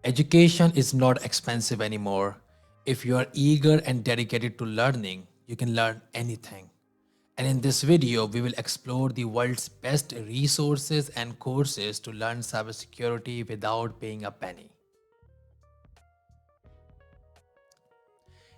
Education is not expensive anymore. If you are eager and dedicated to learning, you can learn anything. And in this video, we will explore the world's best resources and courses to learn cybersecurity without paying a penny.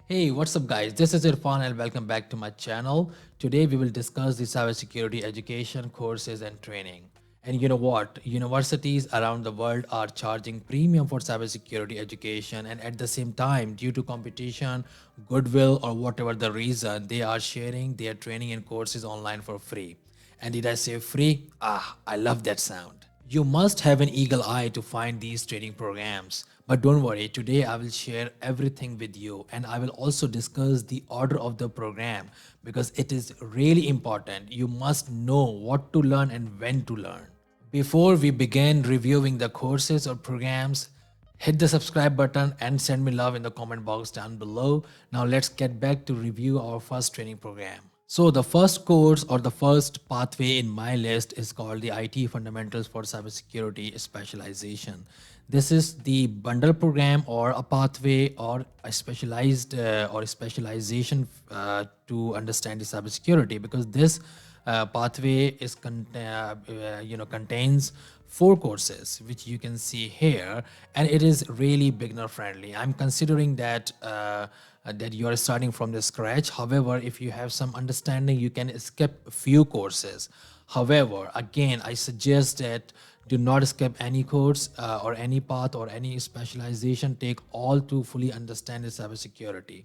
Hey, what's up guys? This is Irfan and welcome back to my channel. Today we will discuss the cybersecurity education courses and training. And you know what? Universities around the world are charging premium for cybersecurity education, and at the same time, due to competition, goodwill, or whatever the reason, they are sharing their training and courses online for free. And did I say free? Ah, I love that sound. You must have an eagle eye to find these training programs. But don't worry, today I will share everything with you, and I will also discuss the order of the program because it is really important. You must know what to learn and when to learn. Before we begin reviewing the courses or programs, hit the subscribe button and send me love in the comment box down below. Now let's get back to review our first training program. So the first course or the first pathway in my list is called the IT Fundamentals for Cybersecurity Specialization. This is the bundle program or a pathway or a specialized or a specialization to understand the cybersecurity, because this pathway is contains 4 courses which you can see here, and it is really beginner friendly. I'm considering that that you are starting from the scratch. However, if you have some understanding, you can skip a few courses. However, again, I suggest that do not skip any course or any path or any specialization. Take all to fully understand the cybersecurity.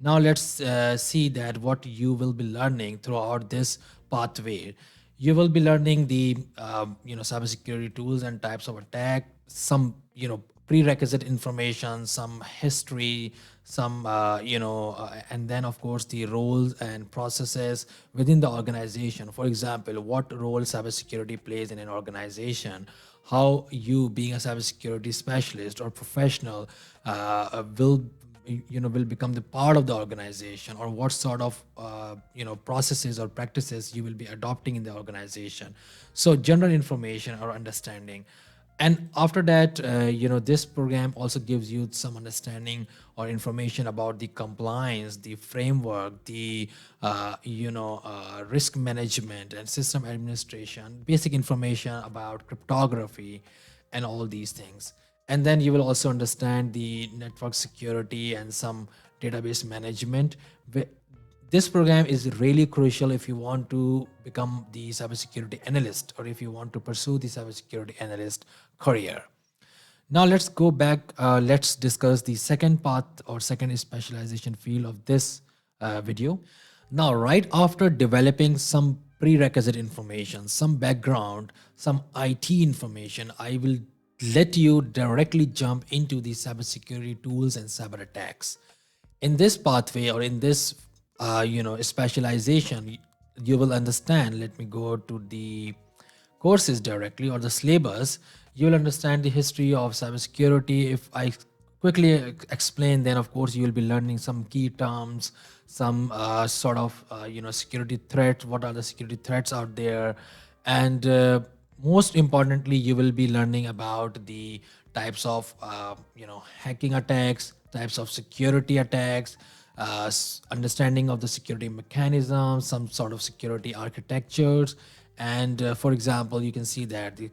Now let's see that what you will be learning throughout this pathway. You will be learning the cybersecurity tools and types of attack, some prerequisite information, some history, some and then of course the roles and processes within the organization. For example, what role cybersecurity plays in an organization, how you being a cybersecurity specialist or professional will become the part of the organization, or what sort of processes or practices you will be adopting in the organization. So general information or understanding. And after that, this program also gives you some understanding or information about the compliance, the framework, the risk management and system administration, basic information about cryptography and all these things. And then you will also understand the network security and some database management. This program is really crucial if you want to become the cybersecurity analyst, or if you want to pursue the cybersecurity analyst career. Now let's go back. Let's discuss the second path or second specialization field of this video. Now, right after developing some prerequisite information, some background, some IT information, I will let you directly jump into the cybersecurity tools and cyber attacks. In this pathway or in this specialization, you will understand. Let me go to the courses directly or the syllabus. You will understand the history of cybersecurity. If I quickly explain, then of course you will be learning some key terms, some sort of security threats. What are the security threats out there? And most importantly, you will be learning about the types of hacking attacks, types of security attacks, understanding of the security mechanisms, some sort of security architectures. And for example, you can see that the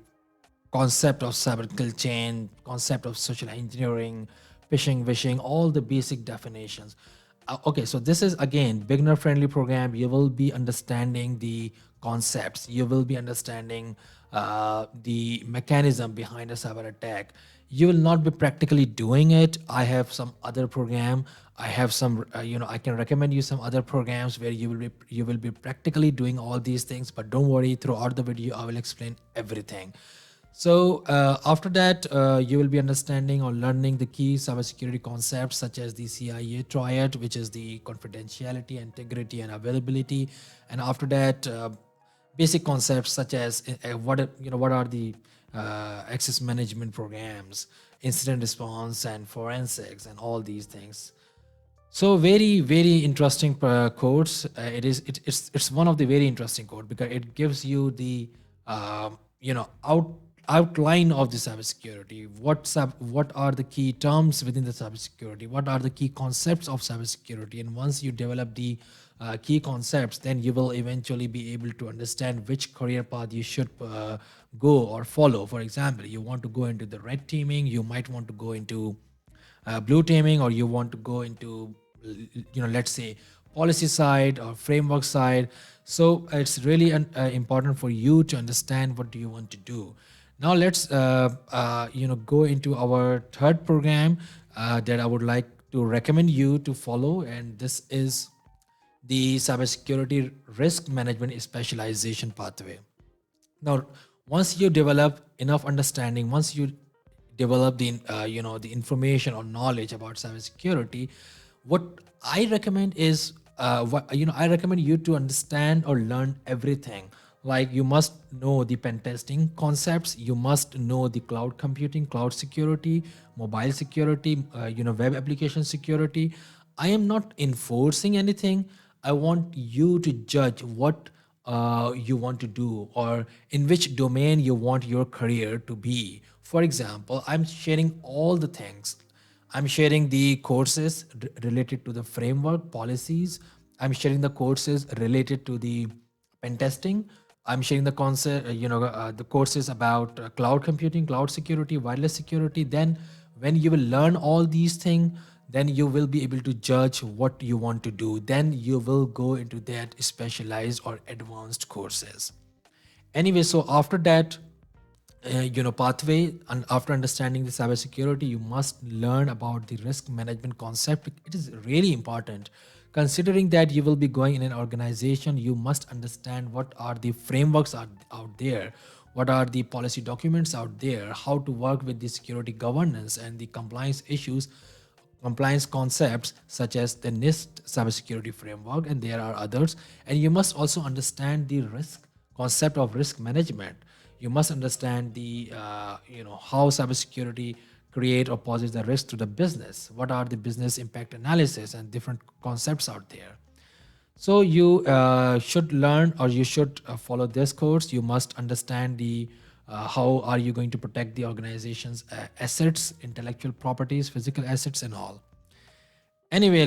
concept of cyber kill chain, concept of social engineering, phishing, vishing, all the basic definitions. Okay, so this is again beginner friendly program. You will be understanding the concepts. You will be understanding the mechanism behind a cyber attack. You will not be practically doing it. I have some other program. I have some I can recommend you some other programs where you will be practically doing all these things. But don't worry, throughout the video I will explain everything. So after that, you will be understanding or learning the key cybersecurity concepts such as the CIA triad, which is the confidentiality, integrity, and availability. And after that, basic concepts such as what are the access management programs, incident response, and forensics, and all these things. So very very interesting course. It's one of the very interesting course because it gives you the out outline of the cybersecurity. What are the key terms within the cybersecurity? What are the key concepts of cybersecurity? And once you develop the key concepts, then you will eventually be able to understand which career path you should go or follow. For example, you want to go into the red teaming, you might want to go into blue teaming, or you want to go into, let's say, policy side or framework side. So it's really important for you to understand what do you want to do. Now let's go into our third program that I would like to recommend you to follow, and this is the cybersecurity risk management specialization pathway. Now, once you develop enough understanding, once you develop the information or knowledge about cybersecurity, what I recommend is I recommend you to understand or learn everything. Like, you must know the pen testing concepts, you must know the cloud computing, cloud security, mobile security, web application security. I am not enforcing anything. I want you to judge what you want to do, or in which domain you want your career to be. For example, I'm sharing all the things. I'm sharing the courses related to the framework policies. I'm sharing the courses related to the pen testing. I'm sharing the concept, the courses about cloud computing, cloud security, wireless security. Then, when you will learn all these things, then you will be able to judge what you want to do. Then you will go into that specialized or advanced courses. Anyway, so after that, pathway, and after understanding the cybersecurity, you must learn about the risk management concept. It is really important, considering that you will be going in an organization. You must understand what are the frameworks out there, what are the policy documents out there, how to work with the security governance and the compliance issues, compliance concepts such as the NIST cybersecurity framework, and there are others. And you must also understand the risk concept of risk management. You must understand the how cybersecurity create or poses the risk to the business. What are the business impact analysis and different concepts out there? So you should learn, or you should follow this course. You must understand the how are you going to protect the organization's assets, intellectual properties, physical assets, and all. Anyway,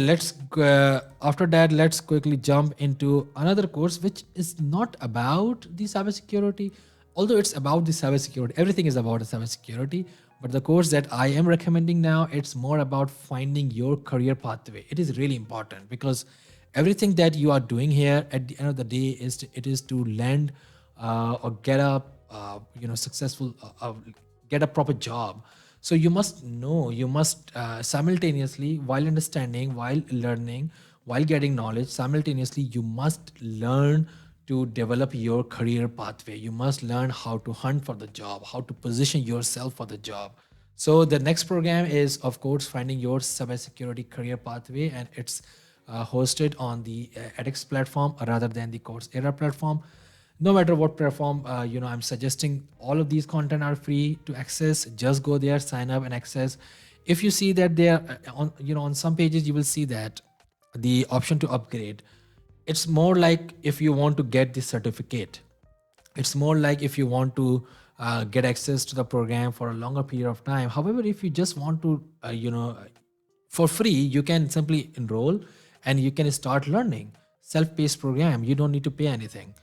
after that, let's quickly jump into another course, which is not about the cybersecurity, although it's about the cybersecurity. Everything is about the cybersecurity, but the course that I am recommending now, it's more about finding your career pathway. It is really important, because everything that you are doing here at the end of the day it is to land or get a successful get a proper job. So you must know, you must simultaneously, while understanding, while learning, while getting knowledge, simultaneously you must learn to develop your career pathway. You must learn how to hunt for the job, how to position yourself for the job. So the next program is, of course, finding your cybersecurity career pathway, and it's hosted on the edX platform rather than the Coursera platform. No matter what platform, I'm suggesting, all of these content are free to access. Just go there, sign up, and access. If you see that there on some pages, you will see that the option to upgrade. It's more like if you want to get the certificate. It's more like if you want to get access to the program for a longer period of time. However, if you just want to for free, you can simply enroll and you can start learning. Self-paced program, you don't need to pay anything.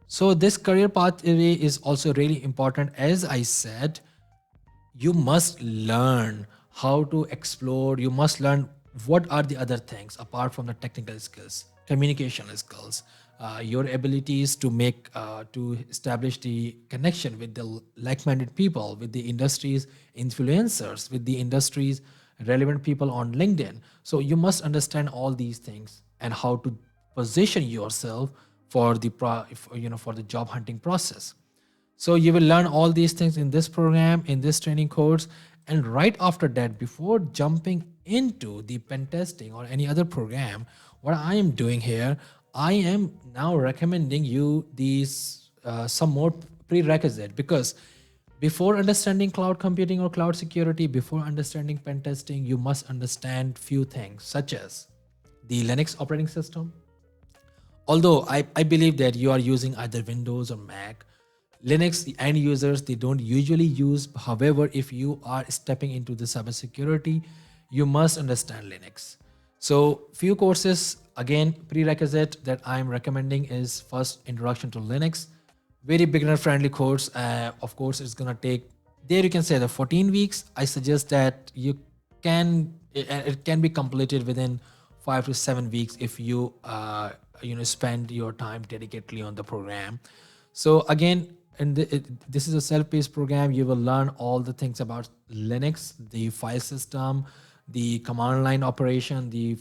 So this career pathway is also really important. As I said, you must learn how to explore. You must learn what are the other things apart from the technical skills, communication skills, your abilities to to establish the connection with the like-minded people, with the industry's influencers, with the industry's relevant people on LinkedIn. So you must understand all these things and how to position yourself for for the job hunting process. So you will learn all these things in this program, in this training course. And right after that, before jumping into the pen testing or any other program, what I am doing here, I am now recommending you these some more prerequisite, because before understanding cloud computing or cloud security, before understanding pen testing, you must understand few things such as the Linux operating system. Although I believe that you are using either Windows or Mac, Linux end users, they don't usually use. However, if you are stepping into the cybersecurity, you must understand Linux. So few courses, again, prerequisite that I'm recommending is first introduction to Linux, very beginner friendly course. Of course, it's gonna take, there you can say the 14 weeks. I suggest that you can, it can be completed within 5 to 7 weeks if you spend your time dedicatedly on the program. So again, this is a self-paced program. You will learn all the things about Linux, the file system, the command line operation, the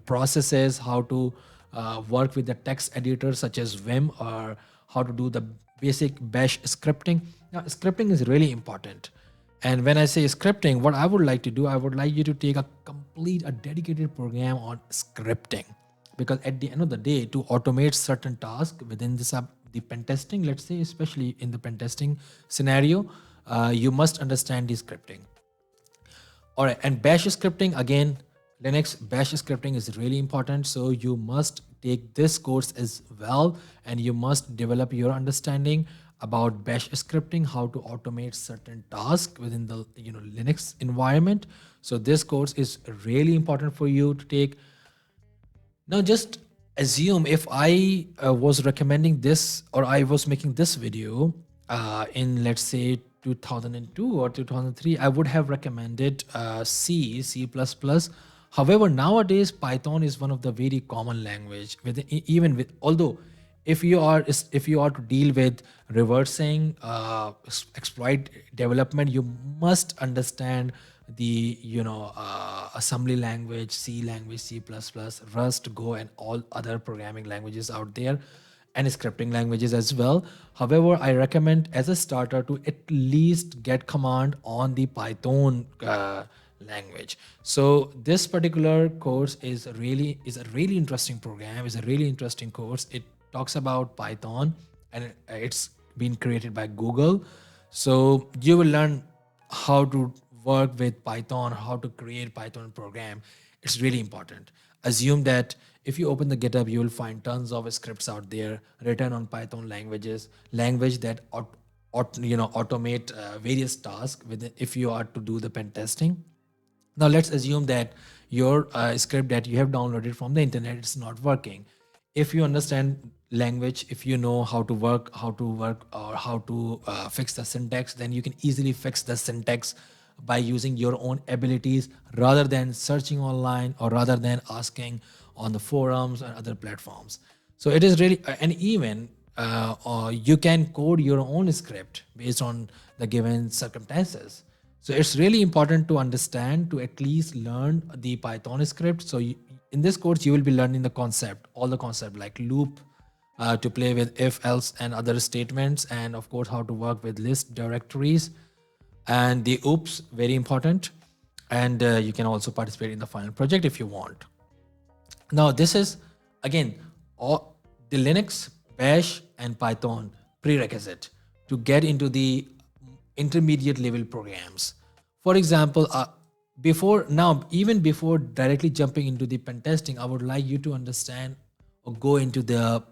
processes, how to work with the text editor such as Vim, or how to do the basic bash scripting. Now, scripting is really important. And when I say scripting, what I would like to do, I would like you to take a dedicated program on scripting, because at the end of the day, to automate certain tasks within the pen testing, let's say, especially in the pen testing scenario, you must understand the scripting. All right, and bash scripting, again, Linux bash scripting is really important. So you must take this course as well, and you must develop your understanding about bash scripting, how to automate certain tasks within the Linux environment. So this course is really important for you to take. Now, just assume if I was recommending this, or I was making this video in, let's say, 2002 or 2003, I would have recommended C++. However, nowadays Python is one of the very common language. Even with, although if you are to deal with reversing exploit development, you must understand the assembly language, C language, C++, Rust, Go, and all other programming languages out there, and scripting languages as well. However, I recommend as a starter to at least get command on the Python language. So this particular course is a really interesting program, is a really interesting course. It talks about Python, and it's been created by Google. So you will learn how to work with Python, how to create Python program. It's really important. Assume that if you open the GitHub, you will find tons of scripts out there written on Python language that automate various tasks within, if you are to do the pen testing. Now let's assume that your script that you have downloaded from the internet is not working. If you understand language, if you know how to work, or how to fix the syntax, then you can easily fix the syntax by using your own abilities, rather than searching online, or rather than asking on the forums and other platforms. So it is really, and even you can code your own script based on the given circumstances. So it's really important to understand, to at least learn the Python script. So in this course, you will be learning all the concept like loop, to play with if, else, and other statements, and of course how to work with list directories, and the oops, very important. And you can also participate in the final project if you want. Now this is, again, all the Linux, bash, and Python prerequisite to get into the intermediate level programs. For example, even before directly jumping into the pen testing, I would like you to understand or go into the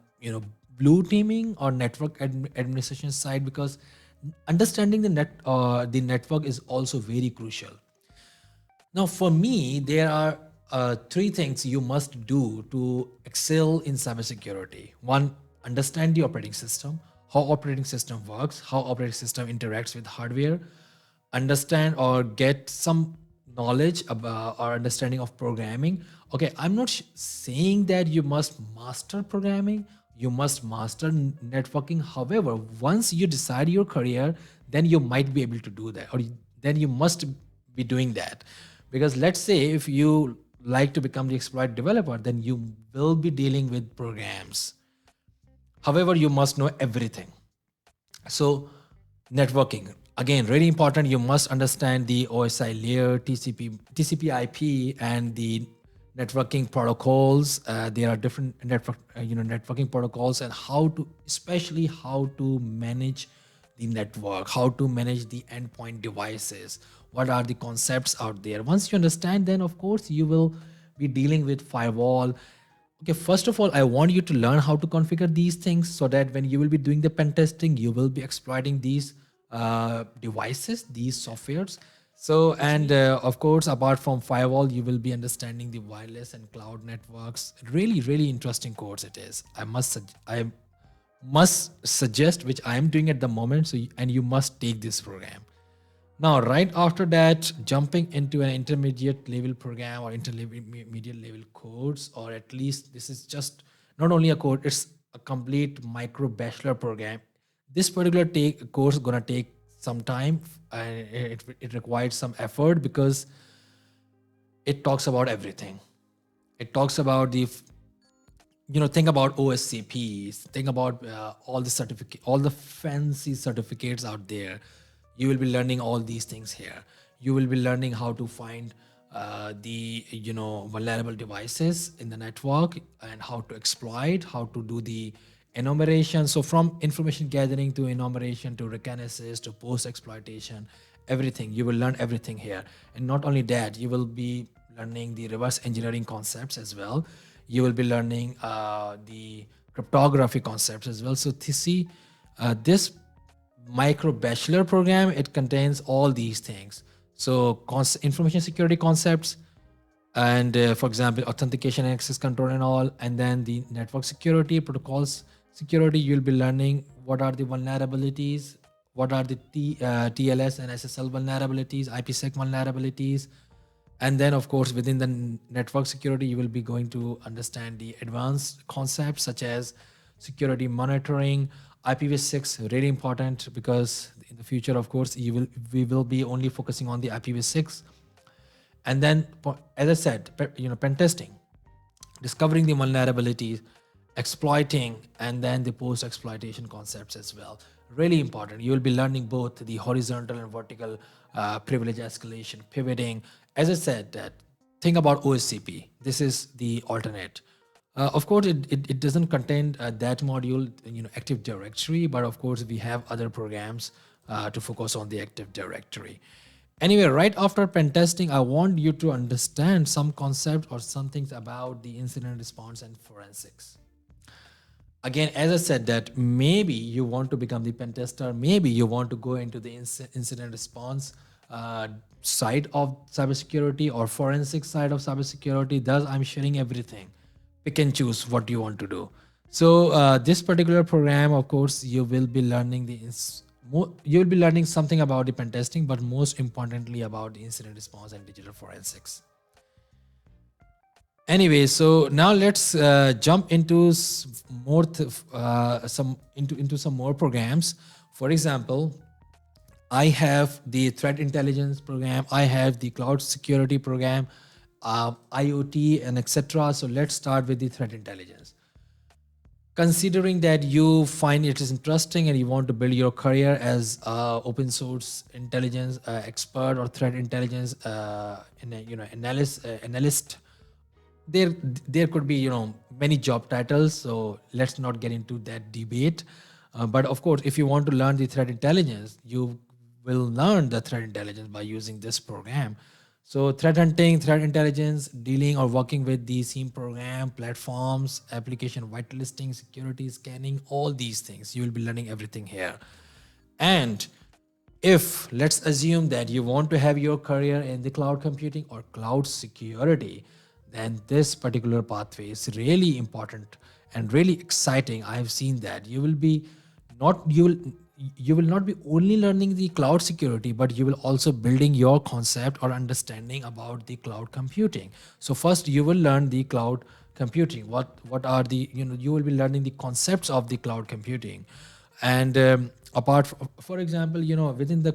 blue teaming or network administration side, because understanding the network is also very crucial. Now, for me, there are three things you must do to excel in cybersecurity. One, understand the operating system, how operating system works, how operating system interacts with hardware. Understand or get some knowledge about or understanding of programming. Okay, I'm not saying that you must master programming, you must master networking. However, once you decide your career, then you might be able to do that, or then you must be doing that. Because let's say if you like to become the exploit developer, then you will be dealing with programs. However, you must know everything. So networking, again, really important. You must understand the OSI layer, TCP/IP, and the networking protocols. There are different networking protocols, and especially how to manage the network, how to manage the endpoint devices. What are the concepts out there? Once you understand, then of course you will be dealing with firewall. Okay, first of all, I want you to learn how to configure these things so that when you will be doing the pen testing, you will be exploiting these devices, these softwares. So, and of course, apart from firewall, you will be understanding the wireless and cloud networks. Really, really interesting course it is. I must suggest, which I am doing at the moment. So, and you must take this program. Now, right after that, jumping into an intermediate level program or intermediate level course, or at least this is just not only a course, it's a complete micro bachelor program. This particular course gonna take some time, and it requires some effort because it talks about everything. It talks about think about OSCPs, think about all the fancy certificates out there. You will be learning all these things here. You will be learning how to find the vulnerable devices in the network and how to exploit, how to do the enumeration. So from information gathering to enumeration to reconnaissance to post exploitation, everything, you will learn everything here. And not only that, you will be learning the reverse engineering concepts as well. You will be learning the cryptography concepts as well. So see, this micro bachelor program, it contains all these things. So information security concepts, and for example, authentication and access control and all, and then the network security, protocols security. You'll be learning what are the vulnerabilities, what are the TLS and SSL vulnerabilities, IPsec vulnerabilities. And then of course within the network security, you will be going to understand the advanced concepts such as security monitoring, IPv6, really important because in the future, of course, we will be only focusing on the IPv6. And then, as I said, pen testing, discovering the vulnerabilities, exploiting, and then the post exploitation concepts as well. Really important. You will be learning both the horizontal and vertical privilege escalation, pivoting. As I said, that think about OSCP. This is the alternate. Of course, it doesn't contain that module, Active Directory, but of course we have other programs to focus on the Active Directory. Anyway, right after pen testing, I want you to understand some concept or some things about the incident response and forensics. Again, as I said, that maybe you want to become the pen tester, maybe you want to go into the incident response side of cybersecurity or forensic side of cybersecurity. Thus, I'm sharing everything. Pick and choose what you want to do. So this particular program, of course, you will be learning you will be learning something about the pen testing, but most importantly about the incident response and digital forensics. Anyway, so now let's jump into some more programs. For example, I have the threat intelligence program, I have the cloud security program, IoT, and etc. So let's start with the threat intelligence. Considering that you find it is interesting and you want to build your career as open source intelligence expert or threat intelligence analyst, there could be many job titles. So let's not get into that debate. But of course, if you want to learn the threat intelligence, you will learn the threat intelligence by using this program. So threat hunting, threat intelligence, dealing or working with the SIEM program, platforms, application whitelisting, security scanning, all these things. You will be learning everything here. And if let's assume that you want to have your career in the cloud computing or cloud security, then this particular pathway is really important and really exciting. I've seen that you will be not you will not be only learning the cloud security, but you will also building your concept or understanding about the cloud computing. So first you will learn the cloud computing. What are the you will be learning the concepts of the cloud computing. And for example, within the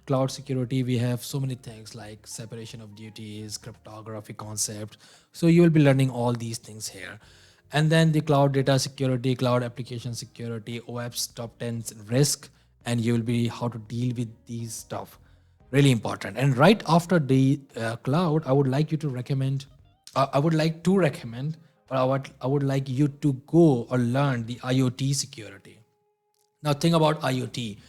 cloud security, we have so many things like separation of duties, cryptography concept. So you will be learning all these things here. And then the cloud data security, cloud application security, OAPS top 10 risk, and you will be how to deal with these stuff. Really important. And right after the cloud, I would like to recommend, or I would like you to go or learn the IoT security. Now think about IoT.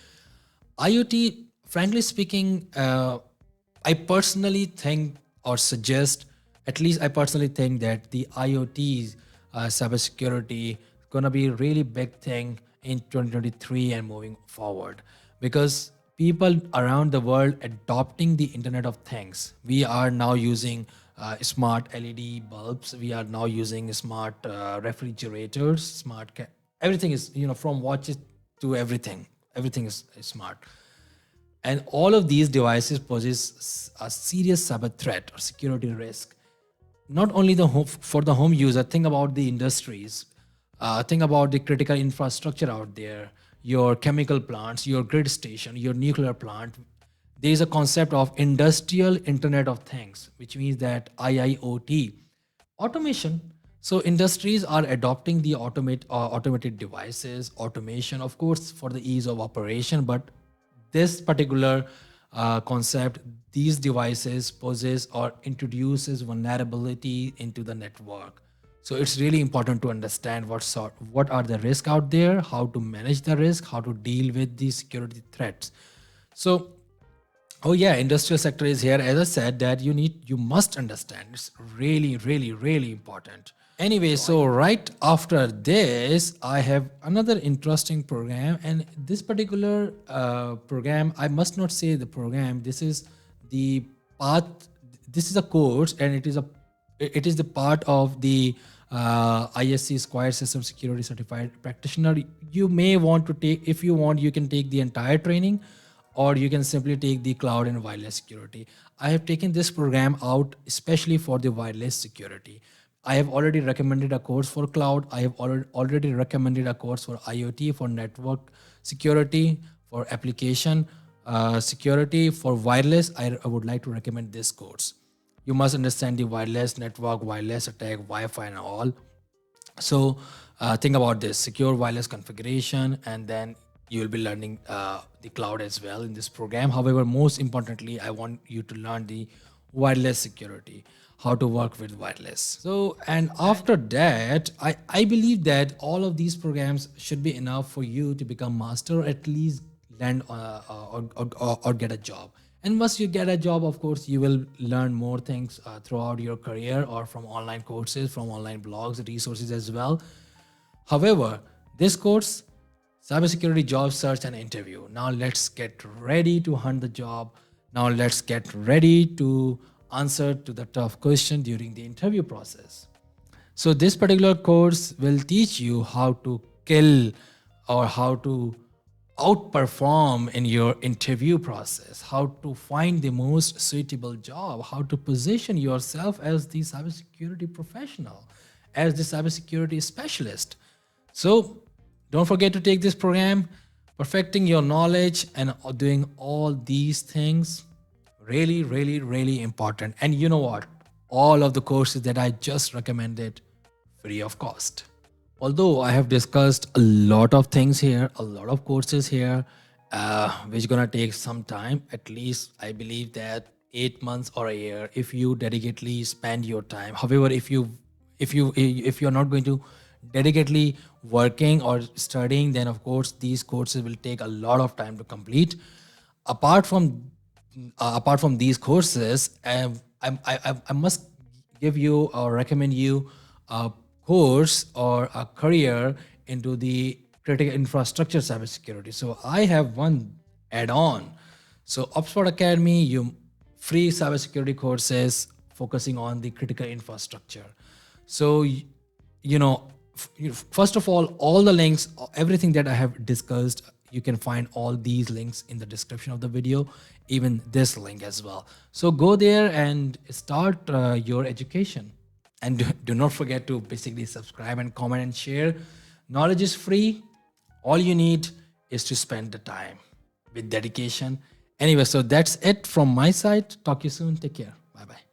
IoT, frankly speaking, I personally think or suggest, at least I personally think that the IoTs cybersecurity gonna be a really big thing in 2023 and moving forward, because people around the world adopting the Internet of Things. We are now using smart LED bulbs. We are now using smart refrigerators, everything is, from watches to everything. Everything is smart. And all of these devices poses a serious cyber threat or security risk. Not only the home, for the home user, think about the industries, think about the critical infrastructure out there, your chemical plants, your grid station, your nuclear plant. There is a concept of industrial Internet of Things, which means that IIoT, automation. So industries are adopting the automated devices, automation, of course, for the ease of operation. But this particular concept, these devices poses or introduces vulnerability into the network. So it's really important to understand what are the risks out there, how to manage the risk, how to deal with these security threats. So, oh yeah, industrial sector is here. As I said, that you must understand. It's really, really, really important. Anyway, so right after this, I have another interesting program, and this particular program, I must not say the program. This is the path. This is a course, and it is the part of the ISC Square System Security Certified Practitioner. You may want to take, if you want, you can take the entire training, or you can simply take the cloud and wireless security. I have taken this program out especially for the wireless security. I have already recommended a course for cloud. I have already recommended a course for IoT, for network security, for application security. For wireless, I would like to recommend this course. You must understand the wireless network, wireless attack, Wi-Fi and all. So think about this: secure wireless configuration, and then you will be learning the cloud as well in this program. However, most importantly, I want you to learn the wireless security, how to work with wireless. So, and after that, I believe that all of these programs should be enough for you to become master, or at least land or get a job. And once you get a job, of course, you will learn more things throughout your career, or from online courses, from online blogs, resources as well. However, this course, cybersecurity job search and interview. Now let's get ready to hunt the job. Now let's get ready to answer to the tough question during the interview process. So this particular course will teach you how to kill, or how to outperform in your interview process, how to find the most suitable job, how to position yourself as the cybersecurity professional, as the cybersecurity specialist. So don't forget to take this program. Perfecting your knowledge and doing all these things, really, really, really important. And you know what? All of the courses that I just recommended, free of cost. Although I have discussed a lot of things here, a lot of courses here, which gonna take some time. At least I believe that 8 months or a year, if you dedicatedly spend your time. However, if you're not going to dedicatedly working or studying, then of course these courses will take a lot of time to complete. Apart from these courses, I must give you or recommend you a course or a career into the critical infrastructure cybersecurity. So I have one add-on. So Oxford Academy, you free cybersecurity courses focusing on the critical infrastructure. So first of all the links, everything that I have discussed, you can find all these links in the description of the video, even this link as well. So go there and start your education. And do not forget to basically subscribe and comment and share. Knowledge is free. All you need is to spend the time with dedication. Anyway, so that's it from my side. Talk to you soon. Take care. Bye bye.